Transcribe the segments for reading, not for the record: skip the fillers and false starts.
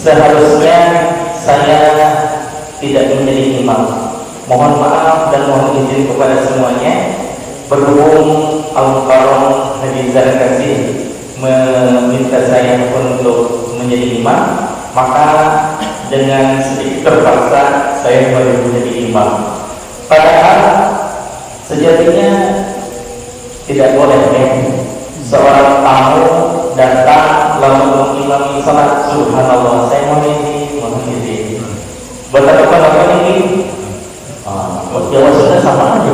seharusnya saya tidak menjadi imam. Mohon maaf dan mohon izin kepada semuanya. Berhubung Al-Mukarram Haji Zarkasi meminta saya untuk menjadi imam, maka dengan sedikit terpaksa saya baru menjadi imam. Padahal sejatinya tidak boleh seorang tamu datang lalu mengimami salat. Subhanallah, saya mohon izin. Betapa apa ini? Jawa sudah sama aja.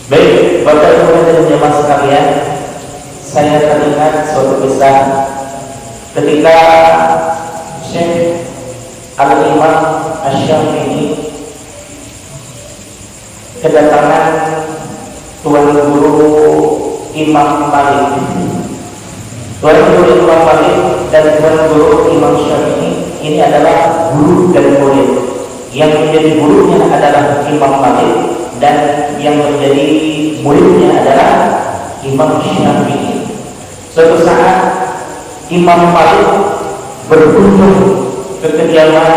Baik, Bapak Ibu dan jemaah sekalian, saya teringat suatu kisah ketika Syekh Al-Imam Asy-Syafi'i kedatangan Tuan Guru Imam Malik. Tuan Guru Imam Malik dan Tuan Guru Imam Syafi'i ini adalah guru dan murid. Yang menjadi gurunya adalah Imam Malik dan yang menjadi muridnya adalah Imam Syafi'i. Suatu saat Imam Malik berkunjung ke kediaman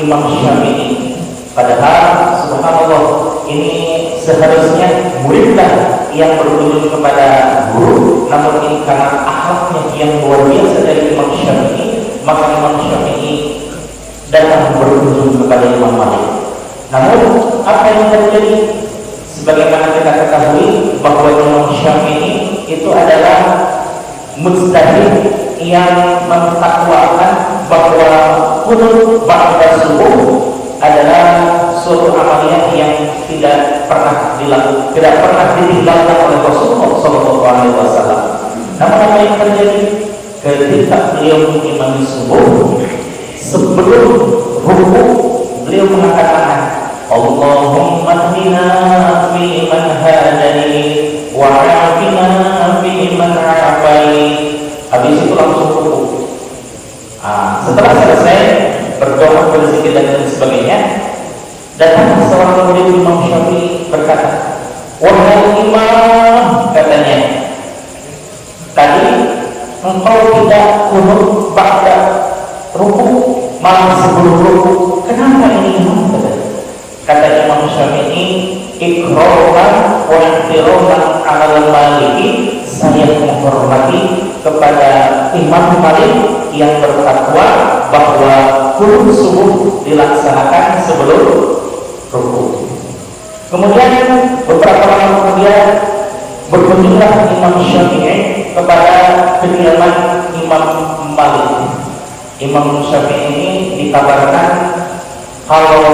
Imam Syafi'i. Padahal subhanallah, ini seharusnya muridlah yang berkunjung kepada guru, namun ini karena akhlaknya yang luar biasa dari Imam Syafi'i, maka Imam Syafi'i datang berkunjung kepada Imam Malik. Namun apa yang terjadi? Sebagaimana kita ketahui bahwa Imam Syafi'i itu adalah mujtahid yang mentakwakan bahwa qunut ba'da subuh adalah suatu amaliyah yang tidak pernah ditinggalkan oleh Rasulullah SAW. Namun apa yang terjadi ketika beliau mengimami subuh, sebelum rukuk beliau mengangkat tangan, Allahumma hdina fi man hadait wa 'afina fi man 'afait. Habis itu langsung rukuk. Setelah selesai berdoa, berzikir dan sebagainya, datang seorang murid Imam Syafi'i berkata, wahai imam, katanya, tadi engkau tidak kunut ba'da rukuk, malah sebelum rukuk. Kenapa ini imam? Kata Imam Syafi'i, ikraman wa ihtiraman 'alal maliki, saya menghormati kepada Imam Malik yang bertakwa bahwa qunut subuh dilaksanakan sebelum rukuk. Kemudian beberapa lama kemudian berkunjunglah Imam Syafi'i kepada kediaman Imam Malik. Imam Syafi'i ini dikabarkan kalau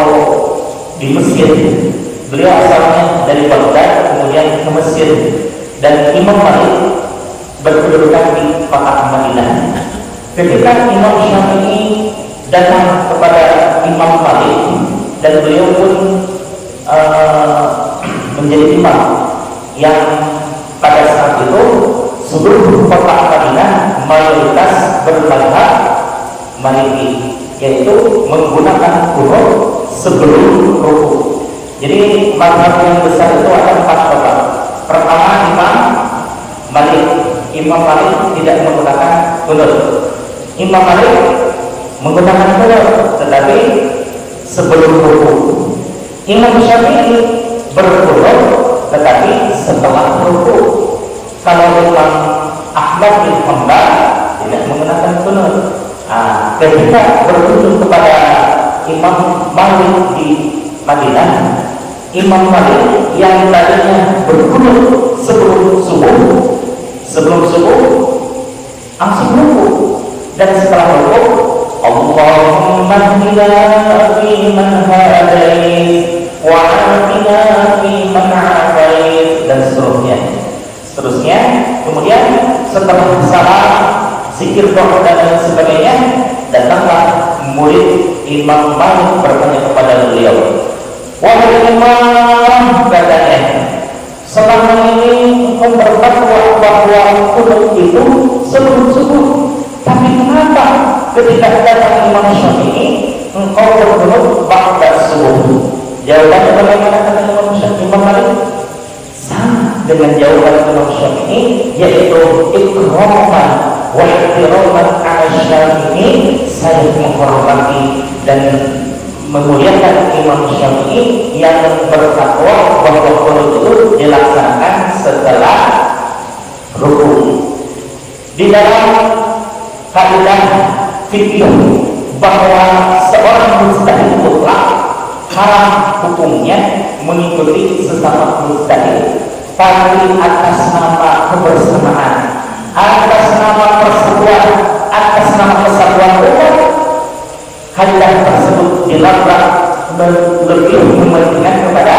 di Mesir, beliau asalnya dari Baghdad kemudian ke Mesir, dan Imam Malik berkedudukan di kota Madinah. Ketika Imam Syafi'i datang kepada Imam Malik dan beliau pun menjadi imam yang pada saat itu seluruh kota Madinah mayoritas bermadzhab Maliki, yaitu menggunakan qunut sebelum rukuk. Jadi mazhab yang besar itu ada 4 kota. Pertama Imam Malik. Imam Malik tidak menggunakan qunut. Imam Malik menggunakan qunut tetapi sebelum rukuk. Imam Syafi'i berqunut tetapi setelah rukuk. Kalau Imam Ahmad bin Hanbal tidak menggunakan qunut. Ketika berkunjung kepada Imam Malik di Madinah, Imam Malik yang tadinya berqunut sebelum subuh langsung rukuk, dan setelah rukuk Allahumma hdina fi man hadait wa 'afina fi man 'afait, dan seterusnya. Kemudian setelah salam, zikir, doa dan lain sebagainya, datanglah murid Imam Malik bertanya kepada beliau, wahai imam, katanya, selama ini engkau berfatwa bahwa qunut itu sebelum subuh, tapi kenapa ketika datang Imam Syafi'i engkau berqunut ba'da subuh? Jawabannya bagaimana kata Imam Malik? Sama. dengan jawaban Imam Syafi'i, yaitu ikraman wa ihtiraman ala Syafi'i, saya menghormati dan memuliakan Imam Syafi'i yang berfatwa bahwa qunut itu dilaksanakan setelah rukun. Di dalam kaidah fikih bahwa seorang mujtahid mutlak haram hukumnya mengikuti sesama mujtahid, tapi atas nama kebersamaan, atas nama persatuan, atas nama kesatuan umat, kaidah tersebut dilabrak lebih mementingkan kepada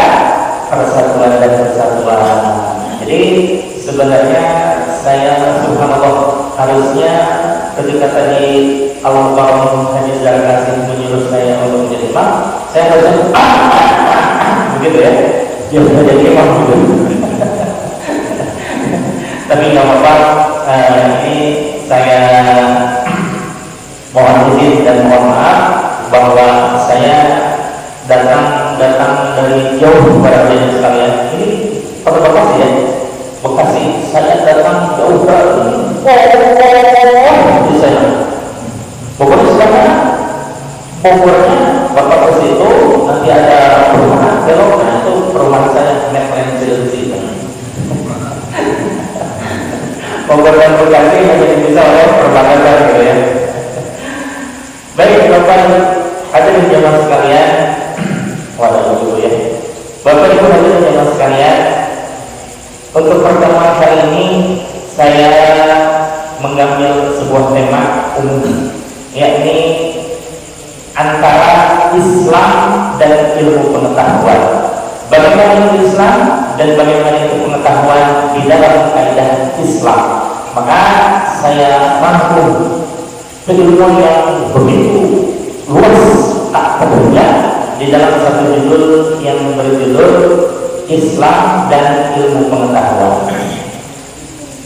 persatuan dan persatuan. Jadi sebenarnya saya subhanallah harusnya ketika tadi Al-Qaram Haji Zarkasi menyuruh saya untuk menjadi imam, saya harusnya begitu ya, dia sudah jadi imam gitu. Tapi nggak apa-apa, ini saya mohon izin dan mohon maaf bahwa saya datang dari jauh para hadirin sekalian. Ini pada Bekasi ya, Bekasi. Saya datang jauh dari di sana. Bogor sebelah mana? Bogornya bapak ke situ, nanti ada perumahan belok, nah itu perumahan saya, McLaren di Bogor dan Bekasi hanya bisa oleh perbatasan gitu ya. Baik Bapak hadirin jemaah sekalian, waduh dulu ya. Bapak Ibu hadirin jemaah sekalian, untuk pertemuan kali ini saya mengambil sebuah tema umum, yakni antara Islam dan ilmu pengetahuan. Bagaimana Islam dan bagaimana itu pengetahuan di dalam kaidah Islam. Maka saya rangkum keilmuan yang begitu luas tak terhingga di dalam satu judul yang berjudul Islam dan ilmu pengetahuan.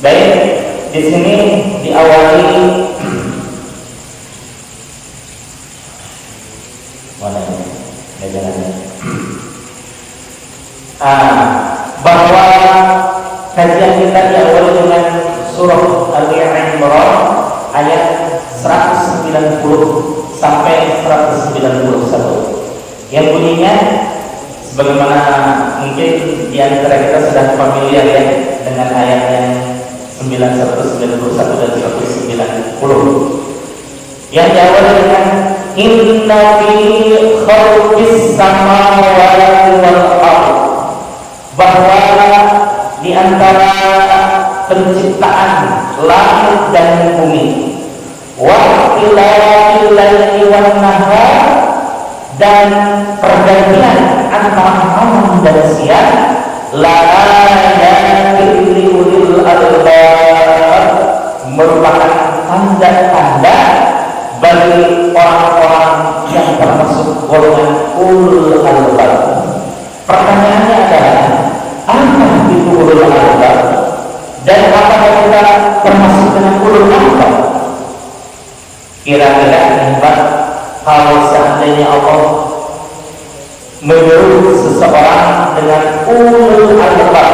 Baik, di sini diawali mana ini? Bahwa kajian kita diawali dengan surah Al-Imran ayat 190 sampai 191 yang bunyinya sebagaimana mungkin di antara kita sudah familiar ya dengan ayat yang 191 dan 190 yang diawali dengan inna fi khalqis samawati wal ardh, bahwa di antara penciptaan langit dan bumi, wa ikhtilafil laili wan nahar, dan pergantian antara malam dan siang, la ayatin li ulil albab, merupakan tanda-tanda bagi orang-orang yang termasuk golongan ulul albab. Pertanyaannya adalah apa itu ulul albab dan apakah kita termasuk dengan ulul albab? Kira-kira hebat kalau seandainya Allah menyuruh seseorang dengan ulul albab,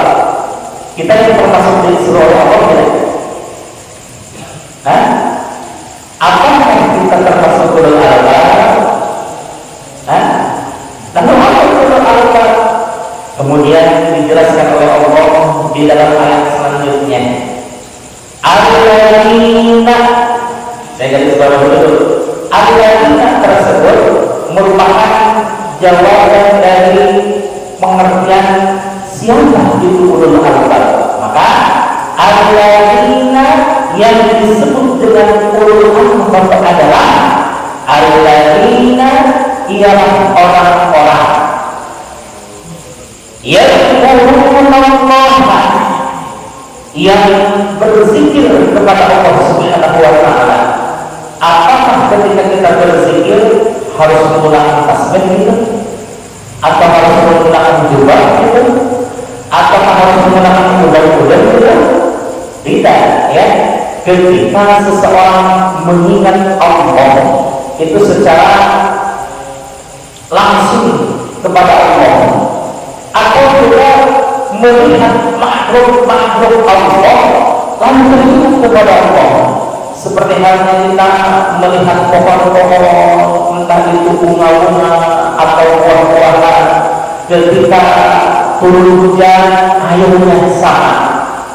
kita yang termasuk dari seluruh Allah tidak? Apakah kita termasuk ulul albab? Lalu apa ulul albab? Kemudian dijelaskan oleh Allah di dalam ayat selanjutnya. Alladzina, saya garis bawah dulu. Alladzina tersebut merupakan jawaban dari pengertian siapa itu ulul albab. Maka alladzina yang disebut dengan ulul albab adalah alladzina ialah orang-orang yadhkurunallaha, yang berzikir kepada Allah Subhanahu wa taala. Apakah ketika kita berzikir harus menggunakan tasbih gitu? Atau harus menggunakan jubah gitu? Atau harus menggunakan kuda-kuda gitu? Tidak ya. Ketika seseorang mengingat Allah itu secara langsung kepada Allah, atau juga melihat makhluk-makhluk Allah lalu beringat kepada Allah, seperti halnya kita melihat pohon-pohon, entah itu bunga-bunga atau buah-buahan, ketika turun hujan airnya sama,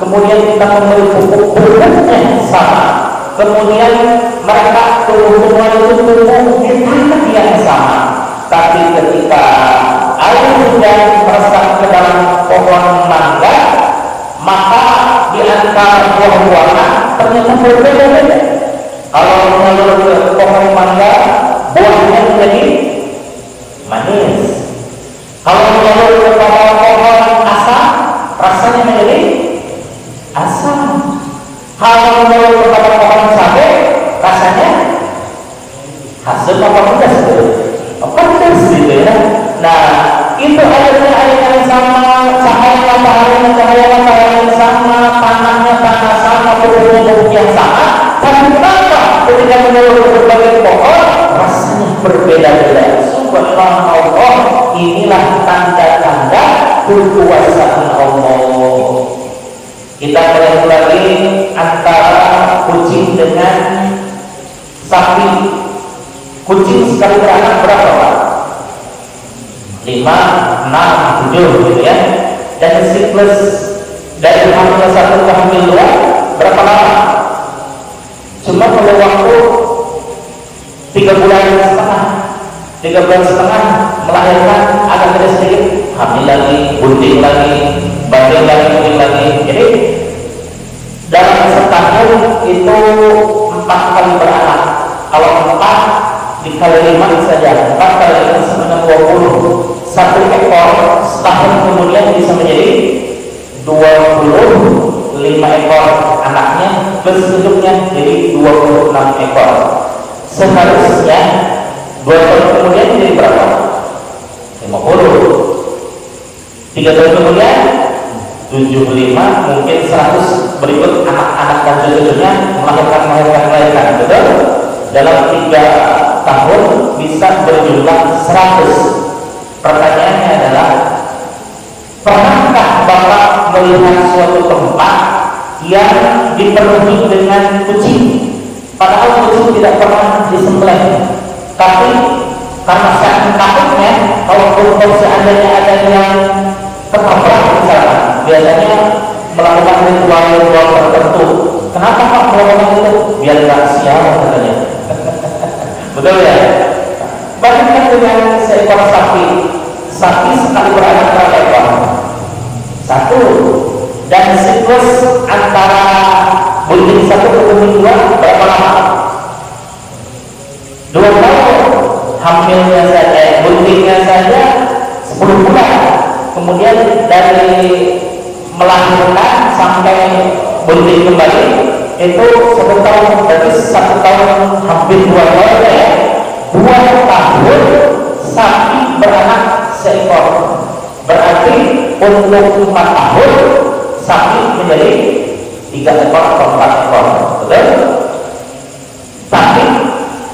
kemudian kita membeli pupuk-pupuknya sama, kemudian mereka tumbuh itu tumbuh di tanah yang sama. Tapi ketika air hujan meresap ke dalam pohon mangga, maka di antara buah-buahan ternyata berbeda-beda. Kalau menurut ke pohon mangga, buahnya menjadi manis. Kalau menurut ke pohon asam, rasanya menjadi asam. Kalau menurut ke pohon cabai, rasanya hasil apa pedas itu? Pedas gitu ya. Nah, itu airnya air yang sama, cahaya matahari yang sama, tanahnya tanah sama, pupuk yang sama. Tapi kenapa ketika menurut berbagai pohon rasanya berbeda-beda? Subhanallah, inilah tanda-tanda kekuasaan Allah. Kita melihat lagi antara kucing dengan sapi. Kucing sekali beranak berapa Pak? 5, 6, 7 gitu ya. Dan siklus dari hamil 1 ke hamil 2 berapa lama? Cuma perlu waktu 3 bulan setengah. 3 bulan setengah melahirkan, agak beda sedikit, hamil lagi, bunting lagi, banding lagi, bunting lagi. Jadi dalam setahun itu 4 kali beranak. Kalau 4 dikali 5 saja, 4 kali 5 sama dengan 20. 1 ekor setahun kemudian bisa menjadi 25 ekor anaknya, plus hidupnya jadi 26 ekor. Seharusnya 2 tahun kemudian jadi berapa? 50. 3 tahun kemudian 75, mungkin 100 berikut anak-anak dan cucu-cucunya melahirkan, betul? Dalam 3 tahun bisa berjumlah 100. Pertanyaannya adalah, pernahkah Bapak melihat suatu tempat yang dipenuhi dengan kucing? Padahal kucing tidak pernah disembelih, tapi karena saking takutnya, kalau seandainya ada yang ketabrak misalnya, biasanya melakukan ritual-ritual tertentu. Kenapa Pak melakukan itu? Biar gak sial katanya. Betul ya? Bandingkan dengan seekor sapi. Sapi sekali beranak berapa ekor? 1. Dan siklus antara bunting 1 ke bunting 2 berapa lama? 2 tahun. Hamilnya saja, buntingnya saja 10 bulan. Kemudian dari melahirkan sampai bunting kembali itu 1 tahun. Berarti 1 tahun hampir 2 tahun ya. 2 tahun sapi beranak seekor. Berarti untuk 4 tahun sapi menjadi 3 ekor atau 4 ekor. Betul? Tapi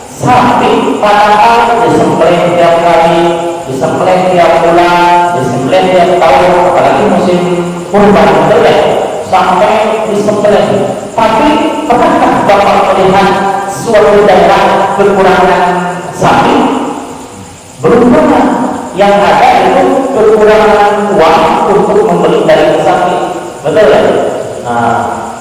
sapi padahal disembelih tiap hari, disembelih tiap bulan, disembelih tiap tahun, apalagi musim kurban, betul ya? Sampai disembelih. Tapi pernahkah Bapak melihat suatu daerah kekurangan sapi? Belum pernah. Yang ada itu kekurangan uang untuk membeli daging sapi, betul ya? Nah,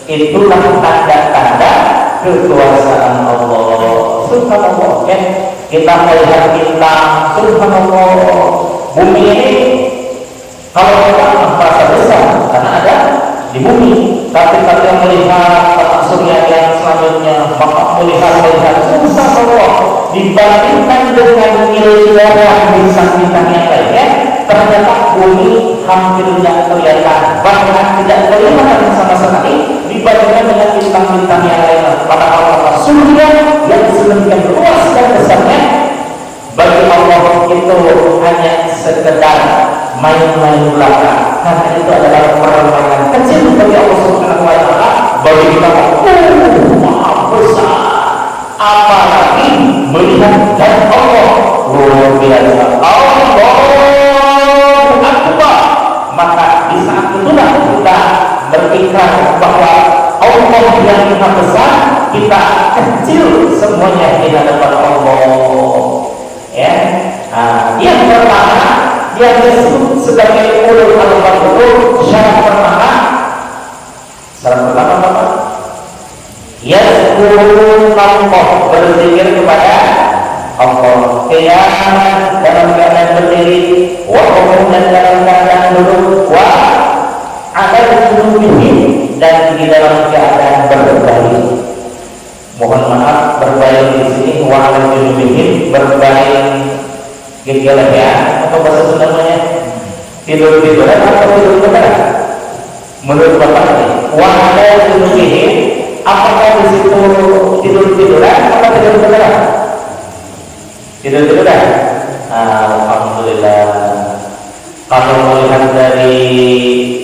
itulah tanda-tanda kekuasaan Allah. Subhanallah, ya. Kita melihat bintang, subhanallah. Bumi ini kalau kita merasa besar karena ada di bumi, tapi kita melihat tata surya yang selanjutnya, maka melihat subhanallah, dibandingkan dengan miliaran bintang-bintang yang lainnya, ternyata bumi hampir tidak kelihatan, bahkan tidak kelihatan sama sekali dibandingkan dengan bintang-bintang yang lainnya. Padahal surya yang sedemikian luas dan besarnya, bagi Allah itu hanya sekedar main-main belaka. Karena itu adalah permainan kecil bagi Allah Subhanahu wa Ta'ala. Bagi kita maha besar, apalagi melihat dan Allah luar biasa, Allahu Akbar. Maka di saat itulah kita berikrar bahwa Allah yang Maha Besar, kita kecil semuanya di hadapan Allah. Ya, yang pertama yang disebut sebagai ulul albab itu syarat pertama apa? Yazkurun Allah, berzikir kepada Allah, qiyam dalam keadaan berdiri, wa qu'udan dalam keadaan duduk, wa 'ala junubihim dan di dalam keadaan berbaring. Mohon maaf, berbaring di sini wa 'ala junubihim, berbaring gegelek ya, atau bahasa Sunda namanya tidur-tiduran atau tidur beneran? Menurut Bapak ini, wa 'ala junubihim, apakah di situ tidur-tiduran atau tidur beneran? Tidur-tiduran. Alhamdulillah. Kalau melihat dari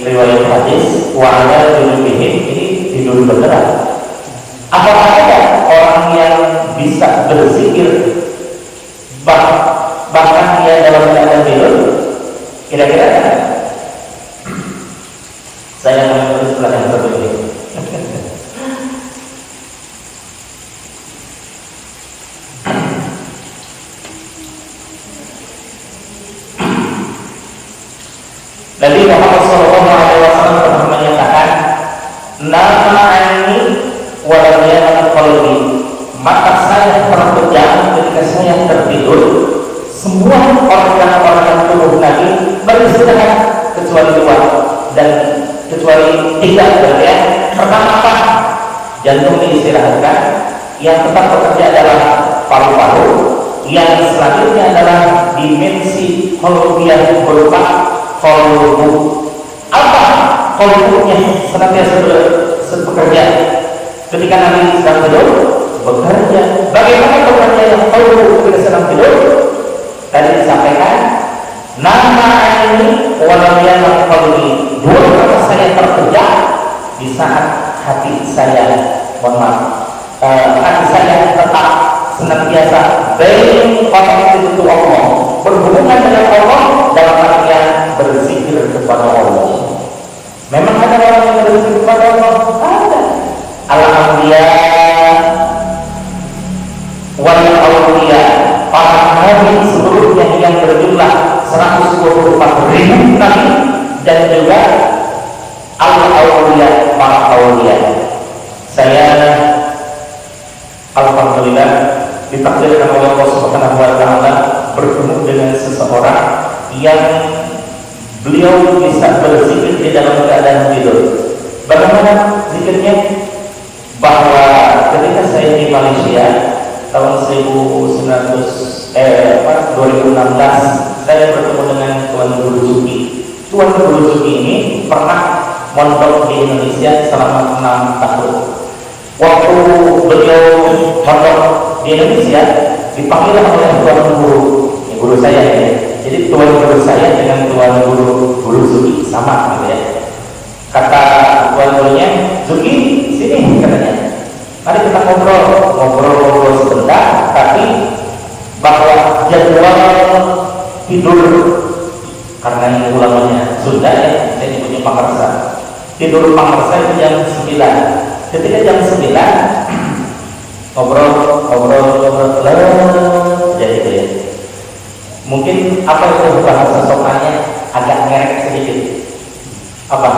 riwayat hadis, wa 'ala junubihim, ini tidur beneran. Apakah ada orang yang bisa berzikir bahkan dia dalam keadaan tidur? Kira-kira ada? Saya menulis sebelah yang satu ini. Nabi Muhammad SAW pernah menyatakan, "Nama'ani walam yanam qalbi." Mata saya pernah berjalan ketika saya tertidur. Semua organ-organ tubuh Nabi beristirahat kecuali dua, dan kecuali tiga ya. Pertama apa? Jantung diistirahatkan. Yang tetap bekerja adalah paru-paru. Yang selanjutnya adalah dimensi qalbiyah berupa qalbu. Apa qalbunya senantiasa bekerja ketika Nabi sedang tidur? Bekerja. Bagaimana bekerja yang qalbu ketika sedang tidur? Tadi disampaikan, nama ini walam yanam qalbi, dua kata saya terkerja di saat hati saya, hati saya tetap senantiasa baik itu Allah, berhubungan dengan Allah dalam artian berzikir kepada Allah. Memang ada orang yang berzikir kepada Allah? Ada. Al-Anbiya wal Awliya, para nabi seluruhnya yang berjumlah 124.000 nabi, dan juga al-awliya, para awliya. Saya alhamdulillah ditakdirkan oleh Allah Subhanahu wa taala bertemu dengan seseorang yang beliau bisa berzikir di dalam keadaan tidur. Bagaimana zikirnya? Bahwa ketika saya di Malaysia tahun 2016 saya bertemu dengan Tuan Guru Zuki. Tuan Guru Zuki ini pernah mondok di Indonesia selama 6 tahun. Waktu beliau mondok di Indonesia dipanggil oleh Tuan Guru, guru saya ya. Jadi Tuan Guru saya dengan Tuan Guru Zuki sama gitu ya. Kata Tuan Gurunya, "Zuki, sini," katanya. "Mari kita ngobrol sebentar, tapi bahwa jadwal tidur, karena ini ulamanya Sunda ya, saya punya Pakarsa. Tidur Pakarsa itu jam 9. Ketika jam 9 ngobrol jadi gitu ya. Mungkin apa itu bahasa sopannya agak ngerek sedikit. Apa?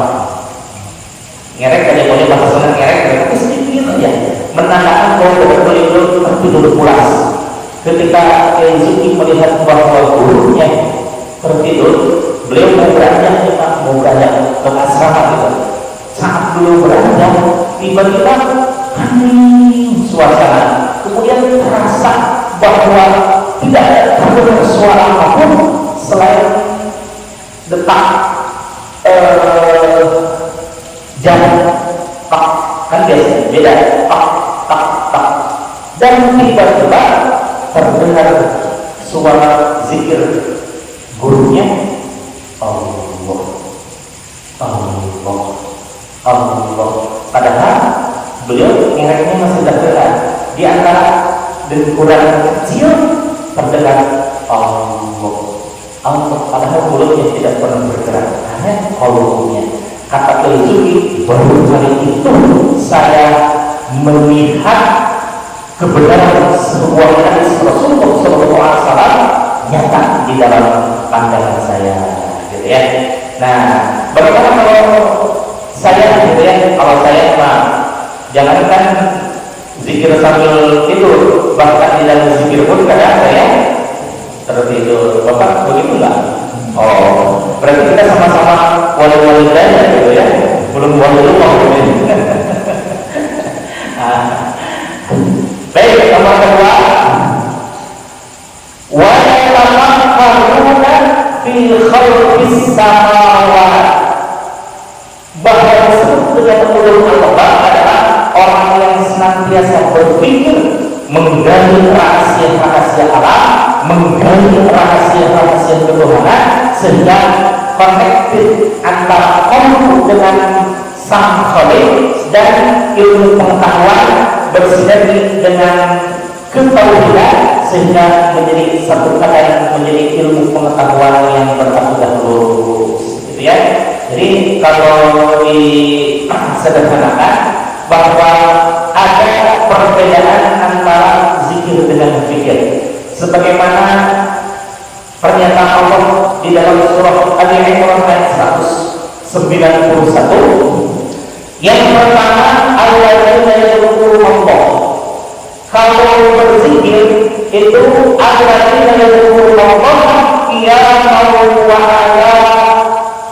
Ngerek aja, punya bahasa Sunda ngerek, tapi sedikit aja. Menandakan bahwa beliau tertidur pulas. Ketika Kiai Zuki melihat bahwa gurunya tertidur, beliau mau beranjak ya Pak, mau beranjak ke asrama gitu. Saat beliau beranjak, tiba-tiba hening suasana. Kemudian terasa bahwa tidak ada suara apapun selain detak jam tak, kan biasa beda tak tak tak, dan tiba-tiba terdengar suara zikir gurunya, Allah, Allah, Allah. Padahal beliau ngereknya masih terdengar di antara dengkuran kecil, terdengar Allah padahal mulutnya tidak pernah bergerak, hanya qalbunya. Kata Al-Zuhri, baru kali itu saya melihat kebenaran sebuah hadis Rasulullah SAW nyata di dalam pandangan saya, gitu ya. Nah, bagaimana kalau saya, gitu ya? Kalau saya mah jangankan zikir sambil tidur, bahkan di dalam zikir pun kadang saya seperti itu. Bapak begitu nggak? Oh, berarti kita sama-sama wali-wali daya, gitu ya? Belum wali rumah, gitu. Baik, nomor kedua, wa yatafakkaruna fi khalqis samawat. Bahwa disebut dengan ulul albab adalah orang yang senantiasa berpikir menggali rahasia-rahasia alam, menggali rahasia-rahasia ketuhanan, sehingga connected antara qalbu dengan sang khalik dan ilmu pengetahuan bersinergi dengan ketauhidan, sehingga menjadi satu dan menjadi ilmu pengetahuan yang bertakutan lurus, gitu ya. Jadi kalau disederhanakan bahwa ada perbedaan antara zikir dengan fikir, sebagaimana pernyataan Allah di dalam surah Ali Imran ayat 191. Yang pertama, alladzina yadhkurullah. Kalau berzikir itu alladzina yadhkurullah qiyaman wa ala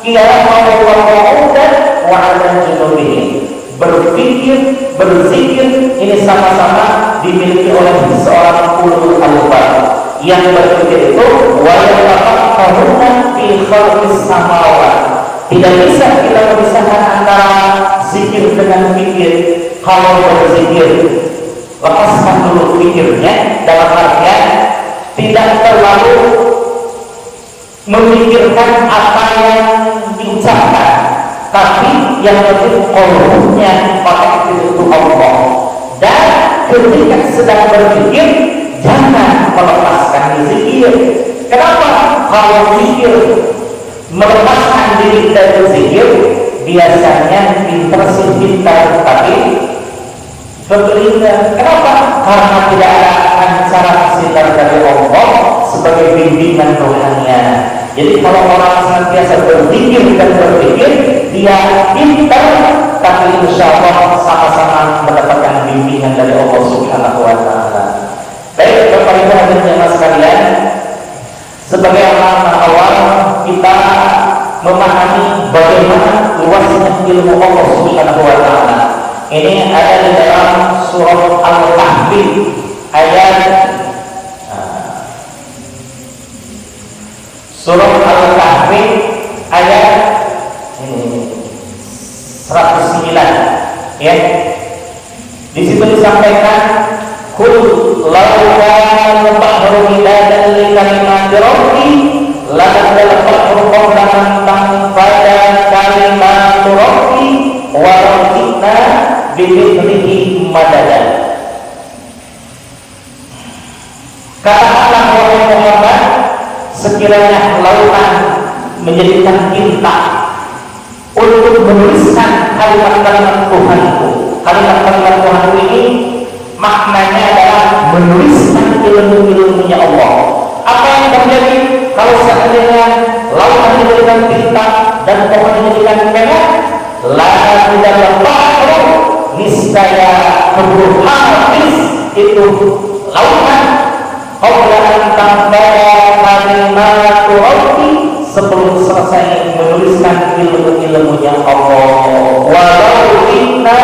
qu'udan wa 'ala junubihim. Berpikir, berzikir ini sama-sama dimiliki oleh seorang ulul albab. Yang berpikir itu wa yatafakkaruna fi khalqis samawat. Tidak bisa kita memisahkan antara zikir dengan fikir. Kalau berzikir, lepaskan dulu fikirnya, dalam artian tidak terlalu memikirkan apa yang diucapkan, tapi yang penting qalbunya pakai itu Allah. Dan ketika sedang berpikir, jangan melepaskan zikir. Kenapa? Kalau zikir melepaskan diri dari zikir, biasanya pintar sih pintar, tapi berkelindan. Kenapa? Karena tidak ada acara sinar dari Allah sebagai bimbingan rohaninya. Jadi kalau orang senantiasa berpikir dan berpikir, dia pintar, tapi insya Allah sama-sama mendapatkan bimbingan dari Allah Subhanahu wa Ta'ala. Baik, Bapak Ibu hadirin jemaah sekalian, sebagai anak awal kita memahami bagaimana luasnya ilmu Allah Subhanahu wa Ta'ala. Ini ada di dalam surah Al-Kahfi ayat surah Al-Kahfi ayat 109, ya. Di situ disampaikan kul law kana al-bahru midadan li kalimati rabbi lanafada al-bahru qabla an tanfada kalimatu rabbi wa rabbina bimithlihi madadan. Katakanlah wahai Muhammad, sekiranya lautan menjadikan tinta untuk menuliskan kalimat-kalimat Tuhanku. Kalimat-kalimat Tuhanku ini maknanya adalah menuliskan ilmu-ilmunya Allah. Apa yang terjadi kalau seandainya lautan dijadikan tinta dan pohon dijadikan pena? La tidaklah bahru, niscaya keburu habis itu lautan. Qabla an kalimatu rabbi, sebelum selesai menuliskan ilmu-ilmunya Allah. Walau inna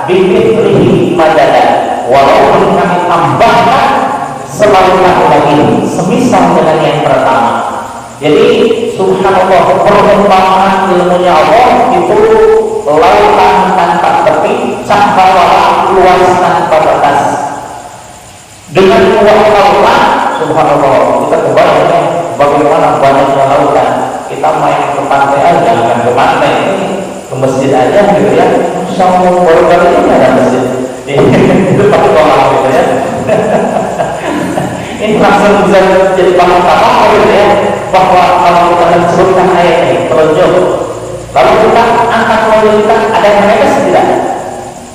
bimithlihi madada, walaupun kami tambahkan selalu lagi semisal dengan yang pertama. Jadi subhanallah, perkembangan ilmunya Allah itu lautan tanpa tepi, cakrawala luas tanpa batas. Dengan luas lautan, subhanallah, kita kebayang ya, bagaimana banyaknya lautan. Kita main ke pantai aja, jangan ke pantai, ke masjid aja gitu ya. Masya Allah, baru-baru ini ada masjid. Itu pakai kolam gitu ya. Ini langsung bisa jadi bahan apa gitu ya, bahwa kalau kita menyebutkan ayat ini telunjuk, lalu kita angkat wajah kita, ada yang mereka tidak?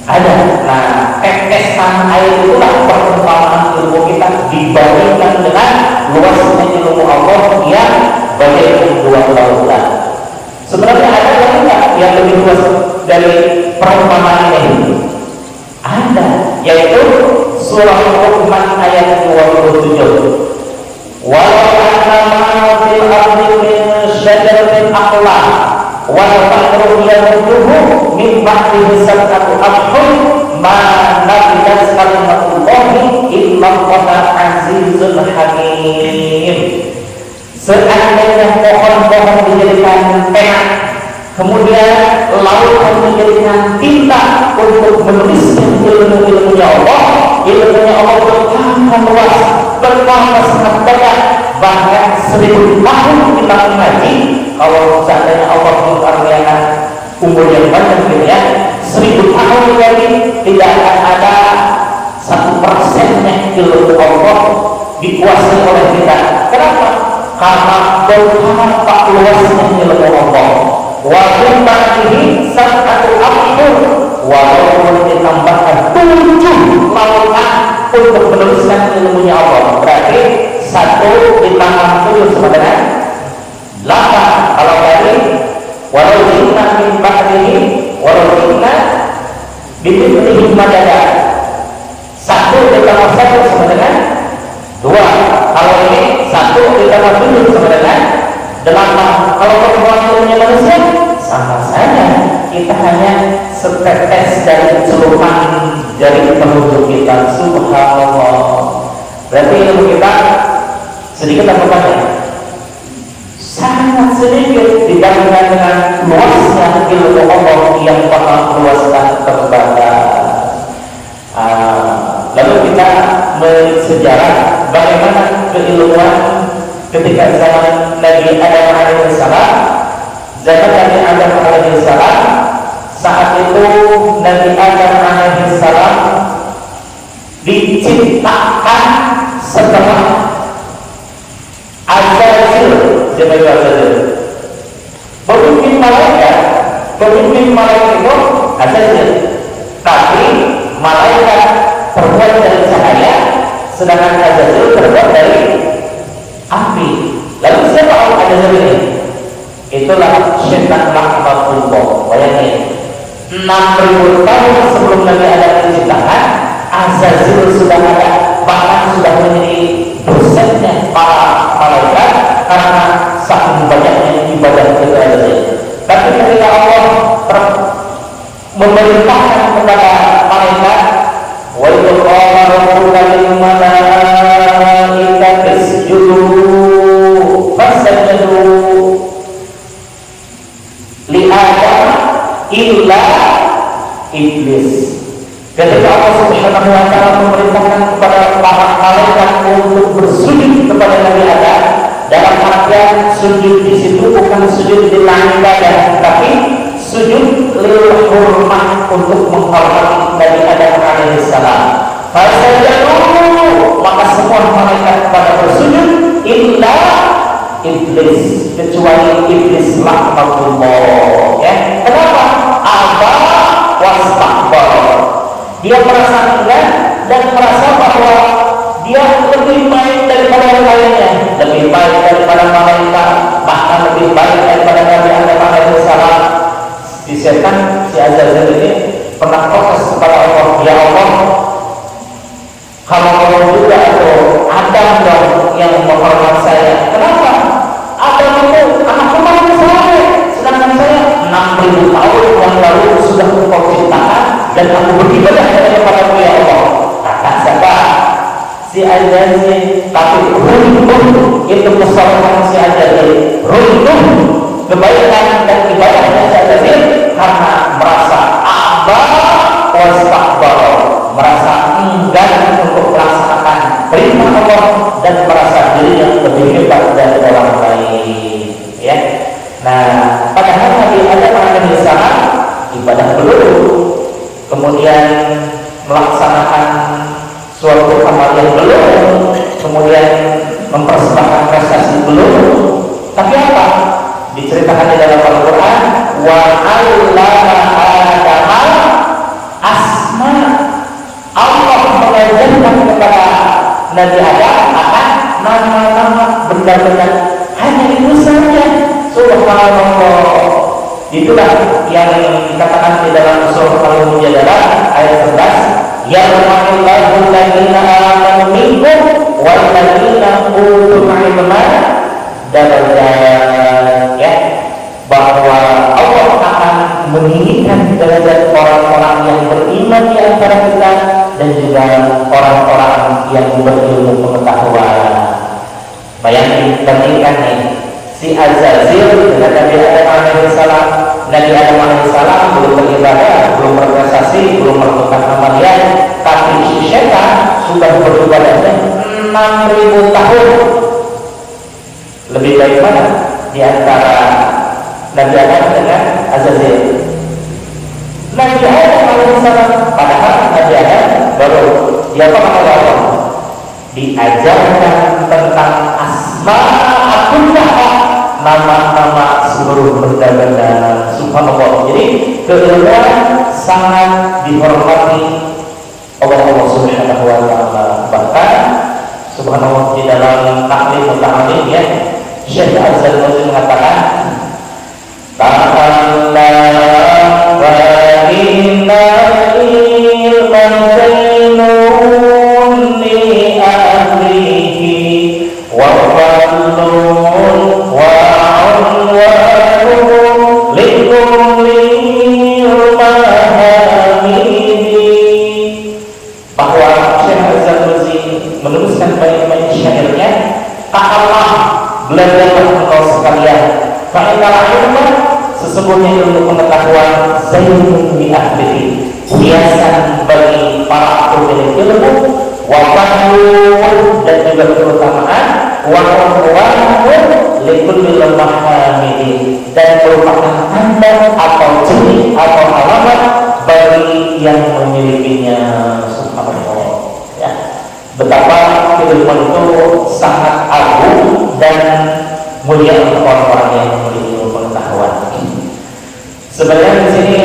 Ada. Nah, tetesan air itulah perkembangan ilmu kita dibandingkan dengan luasnya ilmu Allah yang bagai dua lautan. Sebenarnya ada yang enggak yang lebih luas dari perumpamaan ini? Ada, yaitu surah Luqman ayat 27. Walau anna fil ardi min syajaratin aqlam wal bahru yamudduhu min ba'dihi sab'atu abhur ma nafidat kalimatullahi illa Allaha azizul hakim. Seandainya pohon-pohon dijadikan perak, kemudian laut menjadikan tinta untuk menuliskan ilmu-ilmunya Allah, ilmunya Allah betapa luas, betapa sangat banyak, bahkan 1000 tahun kita mengaji. Kalau seandainya Allah mengaruniakan umur yang banyak gitu ya, 1000 tahun lagi tidak akan ada 1% ilmu Allah dikuasai oleh kita. Kenapa? Karena betapa luasnya ilmu Allah. Wa ba'dihi sab'atu abhur, walaupun ditambahkan 7 lautan untuk menuliskan ilmunya Allah, berarti 1 ditambah 7 sama dengan 8. Kalau tadi walau ji'na min ba'dihi walau ji'na bimithlihi madada, 1 ditambah 1 sama dengan 2. Kalau ini 1 ditambah 7 sama dengan 8. Kalau pertemuan ilmunya manusia sama saja, kita hanya setetes dari celupan jari telunjuk kita. Subhanallah. Berarti ilmu kita sedikit atau banyak? Sangat sedikit dibandingkan dengan luasnya ilmu Allah yang maha luas dan terbatas. Lalu kita melihat sejarah bagaimana keilmuan ketika zaman Nabi Adam alaihissalam. Zaman Nabi Adam alaihissalam, saat itu Nabi Adam alaihissalam diciptakan setelah Azazil. Siapa itu Azazil? Pemimpin malaikat itu Azazil. Tapi malaikat terbuat dari cahaya, sedangkan Azazil terbuat dari api. Lalu siapa Azazil ini? Itulah syaitan laknatullah. Bayangin, 6000 tahun sebelum Nabi Adam diciptakan, Azazil sudah ada, bahkan sudah menjadi dosennya para malaikat karena saking banyaknya ibadah kepada Azazil. Tapi ketika Allah memerintahkan kepada malaikat, wa idh qala rabbuka lil malaikati isjudu fasajadu li Adam illa iblis. Ketika Allah Subhanahu wa taala memerintahkan kepada para malaikat untuk bersujud kepada Nabi Adam, dalam artian sujud di situ bukan sujud di ibadah, tapi sujud lil hurmah, untuk menghormati Nabi Adam alaihissalam. Fasajadu, maka semua malaikat pada bersujud illa iblis, kecuali iblis laknatullah. Ya, kenapa? Aba wastakbar. Dia merasa enggan dan merasa bahwa dia lebih baik daripada yang lainnya, lebih baik daripada malaikat, bahkan lebih baik daripada Nabi Adam alaihissalam. Si setan, si Azazil ini pernah protes kepada Allah, ya Allah, kalau Allah juga atau Adam dong yang menghormat saya. Kenapa? Adam itu anak kemarin saya, sedangkan saya 6000 tahun yang lalu sudah Engkau ciptakan dan aku beribadah kepada ya Allah. Kata siapa? Si Azazil. Tapi runtuh itu kesalahan si Azazil, runtuh kebaikan dan ibadahnya si Azazil karena merasa aba wastakbar, merasa enggan untuk melaksanakan perintah Allah dan merasa dirinya lebih hebat dari orang lain. Ya. Nah, padahal Nabi Adam alaihissalam ibadah dulu, kemudian melaksanakan suatu amal yang belum, kemudian allama Adam asma. Allah mengajarkan kepada Nabi Adam akan nama-nama benda-benda, hanya itu saja. Subhanallah. Itulah yang dikatakan di dalam surah Al-Mujadalah ayat 11, yarhamullahu alladziina aamanu minkum wal ladziina utul ilma darajat, ya, bahwa Allah akan meninggikan derajat orang-orang yang beriman di antara kita dan juga orang-orang yang berilmu pengetahuan. Bayangin, bandingkan nih, si Azazil dengan Nabi Adam alaihissalam. Nabi Adam alaihissalam belum beribadah, belum berprestasi, belum melakukan amalan, tapi si syaitan sudah beribadahnya 6.000 tahun. Lebih baik mana di antara Nabi Adam dengan Azazil? Nabi Adam alaihissalam, padahal Nabi Adam baru diapakan oleh Allah? Diajarkan tentang asma akullah, nama-nama seluruh benda-benda. Subhanallah. Jadi keilmuan sangat dihormati oleh Allah Subhanahu wa taala. Bahkan subhanallah di dalam taklim muta'alim, ya, Syekh Az-Zarnuji mengatakan, ta'ala wa inna ilman zainun li ahlihi wa fadlun wa unwanun likulli mahamidi. Bahwa Syekh Az-Zarnuji menuliskan baik-baik syairnya, Allah belajarlah engkau sekalian, fa'inna ilman, sesungguhnya ilmu pengetahuan zainun li ahlihi, hiasan bagi para pemilik ilmu, wa fadlun, dan juga keutamaan, wa unwanun likulli mahamidi, dan merupakan tanda atau ciri atau alamat bagi yang memilikinya. Subhanallah, ya, betapa ilmu itu sangat agung dan mulia untuk orang-orang yang memiliki ilmu pengetahuan. Sebenarnya di sini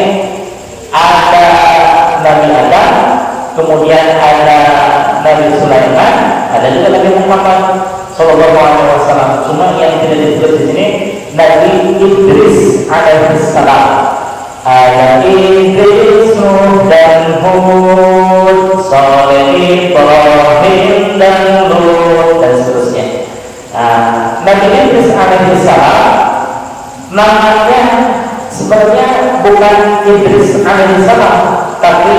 ada Nabi Adam, kemudian ada Nabi Sulaiman, ada juga Nabi Muhammad Sallallahu Alaihi Wasallam. Cuma yang tidak disebut di sini Nabi Idris alaihissalam. Ada Idris, Nuh dan Hud, Saleh, Ibrahim dan Lut, dan seterusnya. Nabi Idris alaihissalam namanya sebenarnya bukan Idris alaihissalam, tapi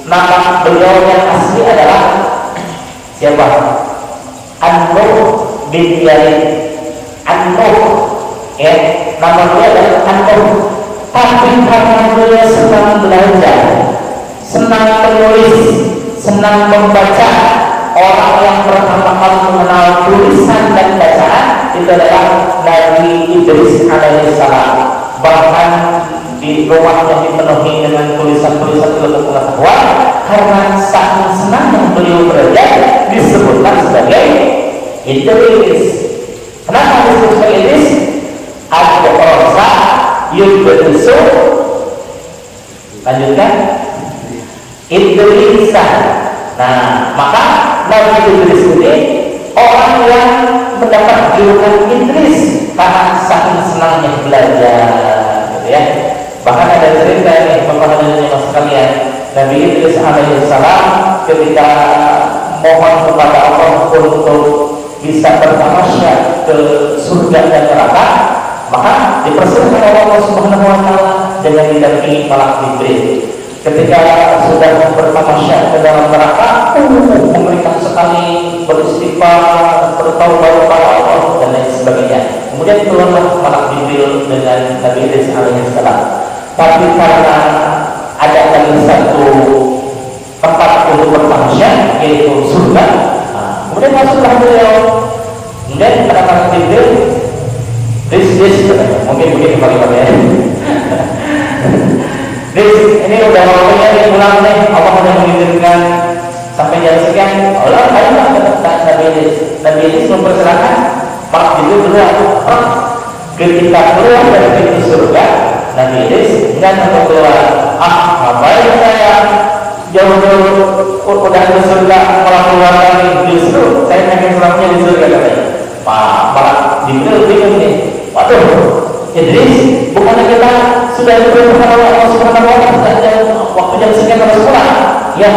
nama beliau yang asli adalah siapa? An-Nuh bin Yazid. An-Nuh, ya, nama beliau adalah An-Nuh. Tapi karena beliau senang belajar, senang menulis, senang membaca, orang yang pertama kali mengenal tulisan dan bacaan itu adalah Nabi Idris alaihissalam. Bahkan di rumahnya dipenuhi dengan tulisan-tulisan ilmu pengetahuan, karena saking senangnya beliau belajar disebutkan sebagai Idris. Kenapa disebut sebagai Idris? Al-Qurasa Yudhisu, lanjutkan Idrisa. Nah, maka Nabi Idris ini orang yang mendapat julukan Idris karena saking senangnya belajar, gitu ya. Bahkan ada cerita nih, Bapak dan Ibu sekalian, Nabi Idris alaihissalam ketika mohon kepada Allah untuk bisa bertamasya ke surga dan neraka, maka dipersilahkan oleh Allah Subhanahu wa taala dengan didampingi malaikat Jibril. Ketika sudah bertamasya ke dalam neraka, mengerikan sekali, beristighfar, bertaubat kepada Allah dan lain sebagainya. Kemudian turunlah malaikat Jibril dengan Nabi Idris alaihissalam. Tapi karena ada lagi satu tempat untuk bertamasya, yaitu surga, kemudian masuklah beliau. Kemudian kata malaikat Jibril, this mungkin begini kalimatnya. Ini udah waktunya nih pulang nih, Allah sudah mengizinkan sampai jam sekian. Allah ayolah kata Nabi Idris mempersilahkan Pak Jibril keluar. Ketika keluar dari pintu surga, Nabi Idris nggak keluar. Ngapain saya jauh-jauh udah di surga malah keluar lagi, justru saya pengen selamatnya di surga katanya. Malah Jibril bingung nih. Waduh, Idris, bukannya kita sudah diperintahkan oleh Allah Subhanahu wa Ta'ala waktu jam sekian harus pulang? Yang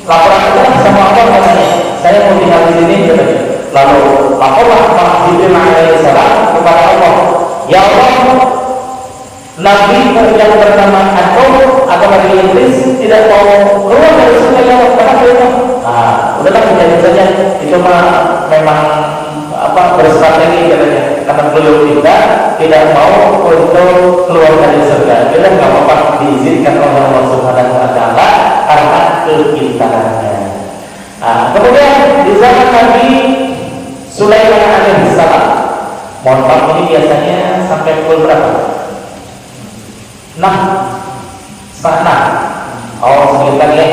laporan kita sama Allah katanya, saya mau tinggal di sini katanya. Lalu laporlah Jibril alaihissalam kepada Allah, ya Allah, Nabi yang bernama atau Nabi Idris tidak mau keluar dari surga ya Allah, karena itu. Udahlah menjadi saja, itu memang berstrategi katanya, karena beliau kita tidak mau untuk keluar dari surga. Kita nggak apa-apa diizinkan oleh Allah Subhanahu wa Ta'ala karena kepintarannya. Kemudian di zaman Nabi Sulaiman alaihissalam, mohon maaf ini biasanya sampai pukul berapa? 6:30. Sebentar ya.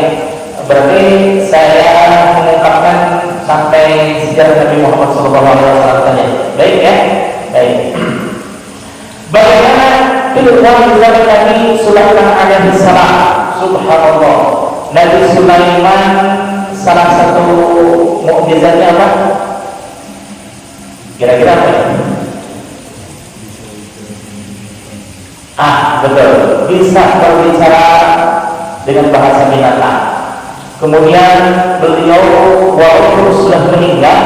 Berarti saya mengungkapkan sampai sejarah Nabi Muhammad SAW saja. Baik ya, baik. Bagaimana kehidupan Nabi Sulaiman alaihissalam? Subhanallah. Nabi Sulaiman salah satu mukjizatnya apa? Kira-kira apa ya? Betul, bisa berbicara dengan bahasa binatang. Kemudian beliau walaupun sudah meninggal,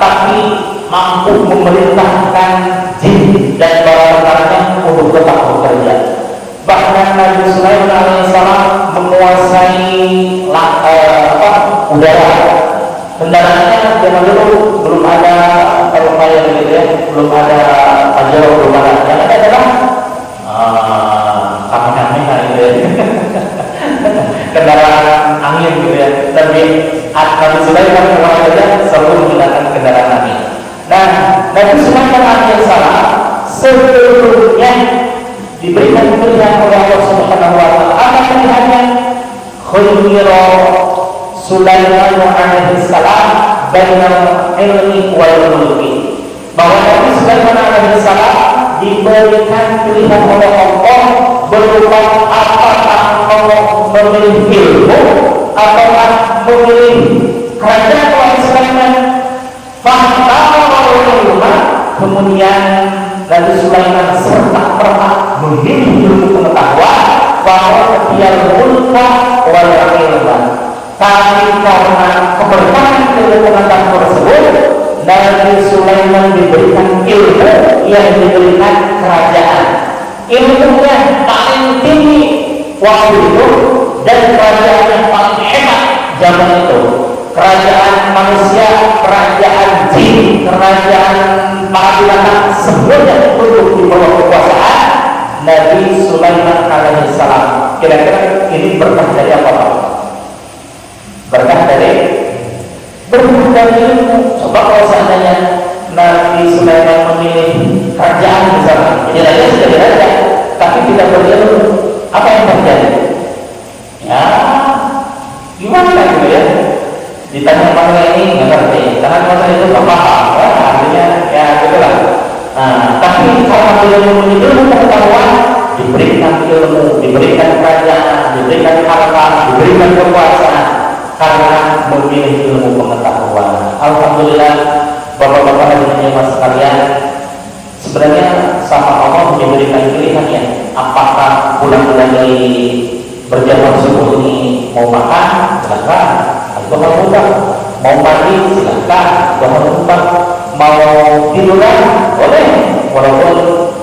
tapi mampu memerintahkan jin dan barang-barangnya untuk tetap bekerja. Bahkan Nabi Sulaiman alaihissalam menguasai udara. Kendaraannya zaman dulu belum ada kalau kayak gitu ya, belum ada pajero, belum ada. Yang ada adalah kami gitu ya. Kendaraan angin gitu ya. Tapi Nabi Sulaiman menguasai selalu menggunakan kendaraan angin. Nah, Nabi Sulaiman alaihissalam sebelumnya diberikan pilihan oleh Allah Subhanahu wa Ta'ala. Apa pilihannya? Khayyara Sulaiman alaihissalam bainal ilmi wal mulki. Bahwa Nabi Sulaiman alaihissalam diberikan pilihan oleh Allah berupa apakah Allah memilih ilmu ataukah memilih kerajaan Nabi Sulaiman. Kemudian Nabi Sulaiman serta-merta memilih ilmu pengetahuan bahwa dia mulka wal ilma. Tapi karena keberkahan ilmu pengetahuan tersebut, Nabi Sulaiman diberikan ilmu yang diberikan kerajaan. Ilmunya paling tinggi waktu itu dan kerajaan yang paling hebat zaman itu. Kerajaan manusia, kerajaan jin, kerajaan para binatang semuanya untuk di bawah kekuasaan Nabi Sulaiman alaihissalam. Kira-kira ini berkah dari apa Pak? Berkah dari ilmu. Coba kalau seandainya Nabi Sulaiman memilih kerajaan misalnya, jadi raja sudah raja, tapi tidak berilmu, apa yang terjadi? Ya, gimana gitu ya? Ditanya mana ini nggak ngerti, karena masa itu nggak paham, artinya ya gitulah. Tapi kalau beliau memiliki ilmu pengetahuan, diberikan ilmu, diberikan kerajaan, diberikan harta, diberikan kekuasaan karena memilih ilmu pengetahuan. Alhamdulillah, bapak-bapak dan ibu sekalian, sebenarnya sama Allah diberikan pilihan ya. Apakah bulan-bulan dari berjamaah subuh ini mau makan, silakan. Tuhan buka, mau mandi silahkan, Tuhan buka, mau tiduran boleh, walaupun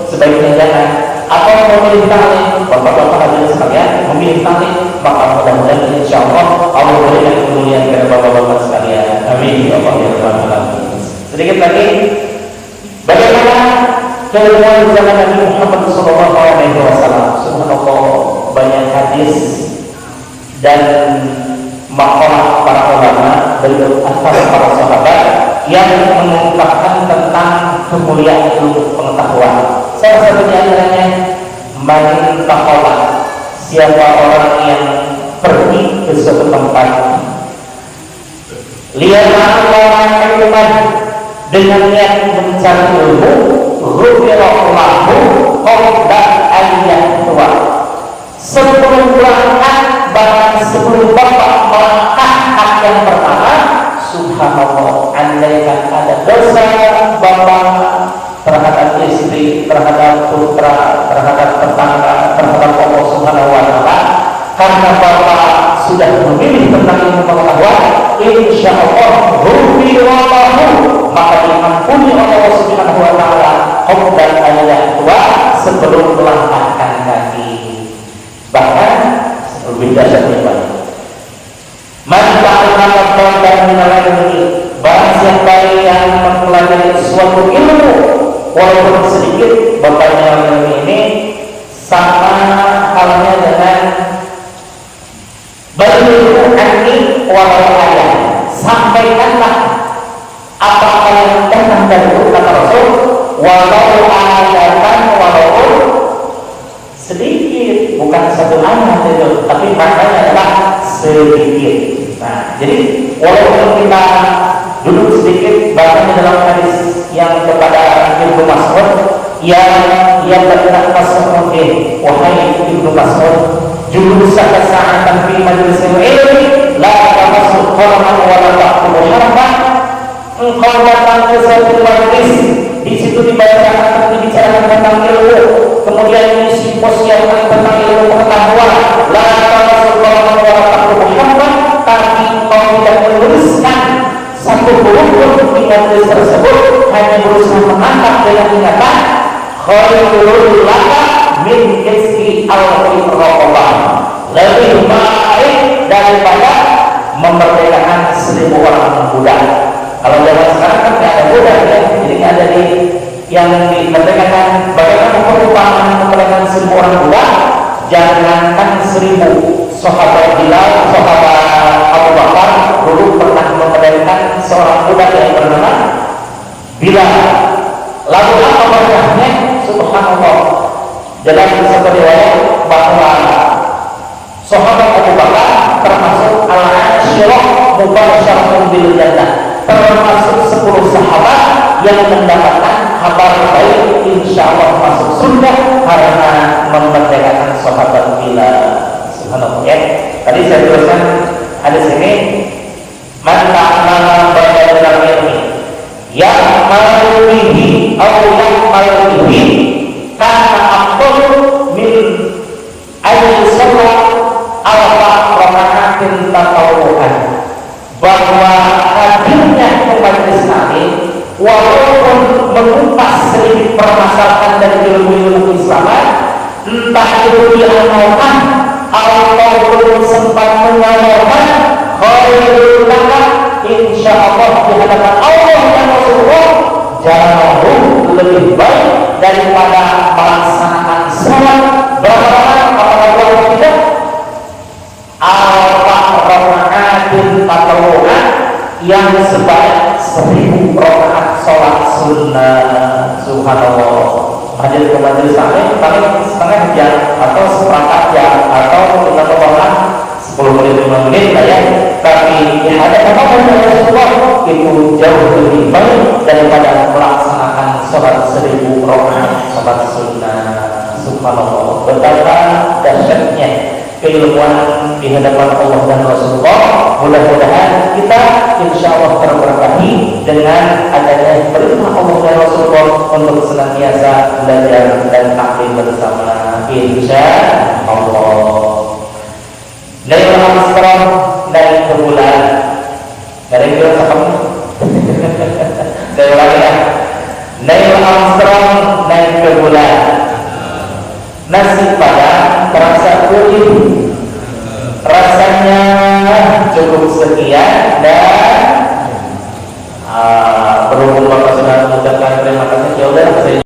sebaiknya jangan. Atau memilih tali, bapak-bapak hadirin sekalian, memilih tali, maka mudah-mudahan insya Allah Allah berikan kemuliaan kepada bapak-bapak sekalian. Amin ya Allah ya Rabbal alamin. Sedikit lagi, bagaimana keilmuan zaman Nabi Muhammad SAW. Subhanallah, banyak hadis dan makalah para ulama dari antara para sahabat yang mengungkapkan tentang kemuliaan ilmu pengetahuan. Salah satunya antaranya man taqala, siapa orang yang pergi ke suatu tempat lihat Allah ilman dengan niat mencari ilmu, ghufira lahu qabla an andaikan ada dosa bapak terhadap istri, terhadap putra, terhadap tetangga, terhadap Allah Subhanahu wa Ta'ala, karena bapak sudah memilih tentang ilmu pengetahuan, insya Allah ghufirallahu, maka diampuni Allah Subhanahu wa Ta'ala qabla ayat tua, sebelum melangkahkan kaki. Bahkan lebih dahsyatnya banyak. Man ta'allama qawlan min al-ilmi, barang siapa yang mempelajari suatu ilmu walaupun sedikit, bapaknya ilmu ini sama halnya dengan balighu anni walau ayat, sampaikanlah apa yang datang dari kata Rasul, walau ayatan, walaupun sedikit, bukan satu ayat itu, tapi maknanya adalah sedikit. Nah, jadi walaupun kita duduk sedikit, bahkan dalam hadis yang kepada Ibnu Mas'ud yang berkata seperti, wahai Ibnu Mas'ud, julusaka sa'atan fi majlisil ilmi la tamassu qalaman wa la taqulu harfan. Engkau datang ke suatu majlis, di situ dibacakan, dibicarakan tentang ilmu, kemudian ini simposium tentang ilmu pengetahuan, la tamassu qalaman wa la taqulu harfan, tapi engkau tidak menuliskan satu huruf pun di majlis tersebut, hanya berusaha menangkap dengan ingatan, khairul laka min rizqi al-raqabah, lebih baik daripada memerdekakan 1000 orang budak. Kalau zaman sekarang kan tidak ada budak ya, jadi tidak ada yang dimerdekakan. Bagaimana perumpamaan memerdekakan 1000 orang budak? Jangankan 1000, sahabat Bilal, sahabat Abu Bakar dulu pernah memerdekakan seorang budak yang bernama Bilal. Lalu apa berkahnya? Subhanallah. Dalam satu riwayat bahwa sahabat Abu Bakar termasuk al-ashirah mubasysyarah bil jannah, termasuk 10 sahabat yang mendapatkan kabar baik insyaallah masuk surga karena memerdekakan sahabat Bilal. Subhanallah ya. Tadi saya teruskan hadis ini, man ta'allama ba'da ilmi ya'malu bihi aw ya'malu bihi kana afdalu min ayyi salat alfa raka'atin tatawwu'an. Bahwa hadirnya ke majelis taklim walaupun mengupas sedikit permasalahan dari ilmu-ilmu Islam, entah itu diamalkan ataupun sempat mengamalkan, khairul laka insyaallah di hadapan Allah dan Rasulullah jauh lebih baik daripada melaksanakan salat berapa apabila tidak al-raka'atin tatawwu'an yang sebanyak 1000 rakaat salat sunnah. Subhanallah. Hadir ke majelis taklim paling setengah jam atau seperempat jam atau kita totalkan 10 menit 5 menit lah ya. Tapi di hadapan Allah Rasulullah itu jauh lebih baik daripada melaksanakan salat 1000 rakaat salat sunnah. Subhanallah. Betapa dahsyatnya keilmuan di hadapan Allah dan Rasulullah. Mudah-mudahan kita insyaallah terberkahi dengan adanya perintah Allah dan Rasulullah untuk senantiasa belajar dan taklim bersama insyaallah. Neil Armstrong naik ke bulan. Dari bulan siapa? Saya ulangi ya. Neil Armstrong naik ke bulan. Nasi padang terasa gurih, rasanya cukup sekian dan